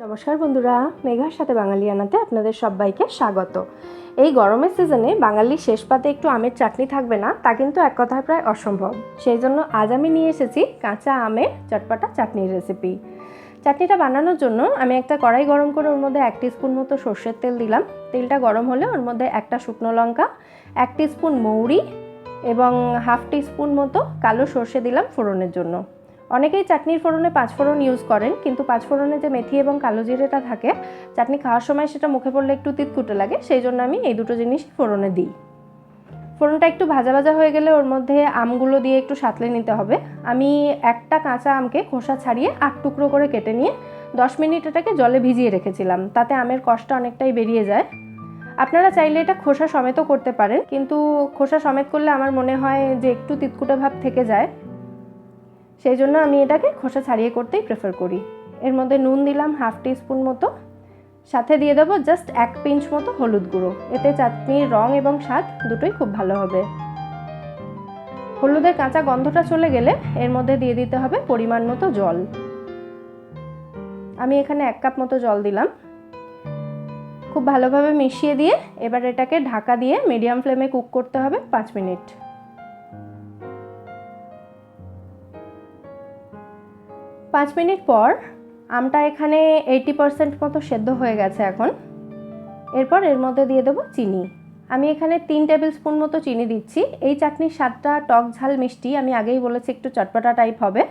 নমস্কার বন্ধুরা, মেঘার সাথে বাঙালিয়ানাতে আপনাদের সবাইকে স্বাগত। এই গরমের সিজনে বাঙালির শেষ পাতে একটু আমের চাটনি থাকবে না, তা কিন্তু এক কথায় প্রায় অসম্ভব। সেই জন্য আজ আমি নিয়ে এসেছি কাঁচা আমের চটপটা চাটনির রেসিপি। চাটনিটা বানানোর জন্য আমি একটা কড়াই গরম করে ওর মধ্যে 1 টিস্পুন মতো সর্ষের তেল দিলাম। তেলটা গরম হলে ওর মধ্যে একটা শুকনো লঙ্কা, 1 টিস্পুন মৌরি এবং 1/2 টিস্পুন মতো কালো সর্ষে দিলাম ফোড়নের জন্য। অনেকেই চাটনির ফোড়নে 5 ফোড়ন ইউজ করেন, কিন্তু 5 ফোড়নে যে মেথি এবং কালো জিরেটা থাকে চাটনি খাওয়ার সময় সেটা মুখে পড়লে একটু তিতকুটে লাগে, সেই জন্য আমি এই দুটো জিনিস ফোড়নে দিই। ফোড়নটা একটু ভাজা ভাজা হয়ে গেলে ওর মধ্যে আমগুলো দিয়ে একটু সাঁতলে নিতে হবে। আমি একটা কাঁচা আমকে খোসা ছাড়িয়ে 8 টুকরো করে কেটে নিয়ে 10 মিনিট এটাকে জলে ভিজিয়ে রেখেছিলাম, তাতে আমের কষটা অনেকটাই বেরিয়ে যায়। আপনারা চাইলে এটা খোসা সমেতও করতে পারেন, কিন্তু খোসা সমেত করলে আমার মনে হয় যে একটু তিতকুটে ভাব থেকে যায়, সেই জন্য আমি এটাকে খোসা ছাড়িয়ে করতেই প্রেফার করি। এর মধ্যে নুন দিলাম 1/2 টিস্পুন মতো, সাথে দিয়ে দেবো জাস্ট 1 পিঞ্চ মতো হলুদ গুঁড়ো। এতে চাটনির রং এবং স্বাদ দুটোই খুব ভালো হবে। হলুদের কাঁচা গন্ধটা চলে গেলে এর মধ্যে দিয়ে দিতে হবে পরিমাণ মতো জল। আমি এখানে 1 কাপ মতো জল দিলাম। খুব ভালোভাবে মিশিয়ে দিয়ে এবার এটাকে ঢাকা দিয়ে মিডিয়াম ফ্লেমে কুক করতে হবে 5 মিনিট। 5 মিনিট পর আমটা এখানে 80% মতো সেদ্ধ হয়ে গেছে এখন। এরপর এর মধ্যে দিয়ে দেবো চিনি। আমি এখানে 3 টেবিল স্পুন মতো চিনি দিচ্ছি। এই চাটনির স্বাদটা টক ঝাল মিষ্টি, আমি আগেই বলেছি একটু চটপটা টাইপ হবে,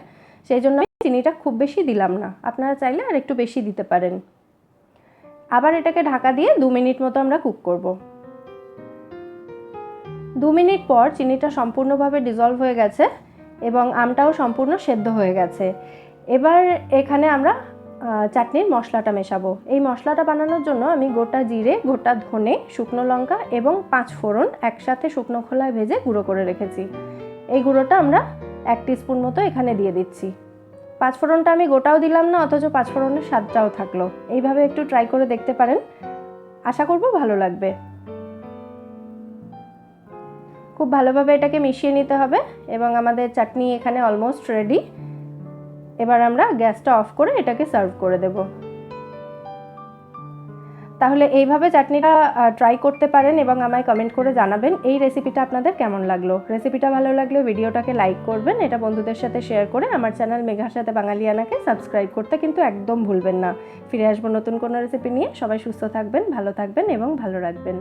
সেই জন্য চিনিটা খুব বেশি দিলাম না। আপনারা চাইলে আর একটু বেশি দিতে পারেন। আবার এটাকে ঢাকা দিয়ে 2 মিনিট মতো আমরা কুক করব। 2 মিনিট পর চিনিটা সম্পূর্ণভাবে ডিজলভ হয়ে গেছে এবং আমটাও সম্পূর্ণ সেদ্ধ হয়ে গেছে। এবার এখানে আমরা চাটনির মশলাটা মেশাবো। এই মশলাটা বানানোর জন্য আমি গোটা জিরে, গোটা ধনে, শুকনো লঙ্কা এবং 5 ফোড়ন একসাথে শুকনো খোলায় ভেজে গুঁড়ো করে রেখেছি। এই গুঁড়োটা আমরা 1 টিস্পুন মতো এখানে দিয়ে দিচ্ছি। 5 ফোড়নটা আমি গোটাও দিলাম না, অথচ 5 ফোড়নের স্বাদটাও থাকলো। এইভাবে একটু ট্রাই করে দেখতে পারেন, আশা করব ভালো লাগবে। খুব ভালোভাবে এটাকে মিশিয়ে নিতে হবে এবং আমাদের চাটনি এখানে অলমোস্ট রেডি। এবার আমরা গ্যাসটা অফ করে এটাকে সার্ভ করে দেব। তাহলে এইভাবে চাটনিটা ট্রাই করতে পারেন এবং আমায় কমেন্ট করে জানাবেন এই রেসিপিটা আপনাদের কেমন লাগলো। রেসিপিটা ভালো লাগলে ভিডিওটাকে লাইক করবেন, এটা বন্ধুদের সাথে শেয়ার করে আমার চ্যানেল মেঘার সাথে বাঙালিয়ানাকে সাবস্ক্রাইব করতে কিন্তু একদম ভুলবেন না। ফিরে আসবো নতুন কোনো রেসিপি নিয়ে। সবাই সুস্থ থাকবেন, ভালো থাকবেন এবং ভালো রাখবেন।